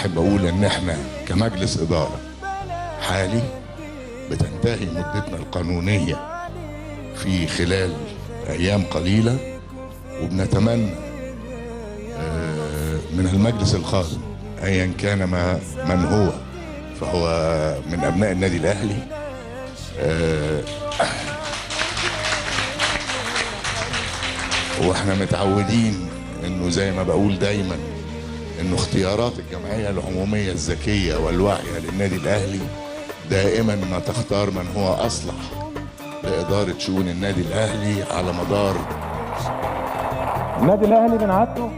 أحب أقول إن إحنا كمجلس إدارة حالي بتنتهي مدتنا القانونية في خلال أيام قليلة، وبنتمنى من المجلس القادم أيا كان من هو فهو من أبناء النادي الأهلي واحنا متعودين انه زي ما بقول دايما انه اختيارات الجمعية العمومية الذكية والواعية للنادي الاهلي دائما ما تختار من هو اصلح لادارة شؤون النادي الاهلي على مدار النادي الاهلي من عادته،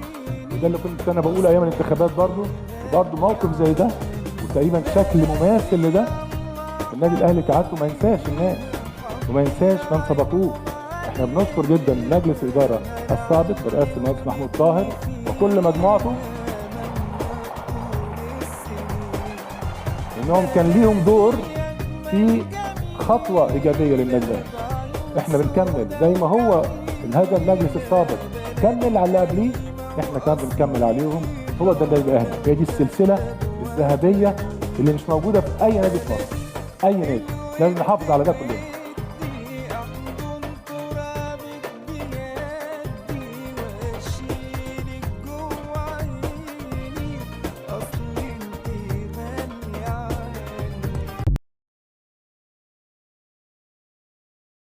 وده اللي كنت انا بقول ايام الانتخابات برضه موقف زي ده وتقريبا شكل مماثل لده. النادي الاهلي كعادته ما ينساش الناس وما ينساش من سبقوه. احنا بنشكر جدا مجلس الاداره السابق برئاسه المهندس محمود طاهر وكل مجموعته، انهم كان ليهم دور في خطوه ايجابيه للنادي الاهلي. احنا بنكمل زي ما هو هذا المجلس السابق كمل على اللي قبليه، احنا كمان بنكمل عليهم. هو ده النادي الاهلي، هي دي السلسله الذهبيه اللي مش موجوده في اي نادي في مصر. اي نادي لازم نحافظ على ده كلنا.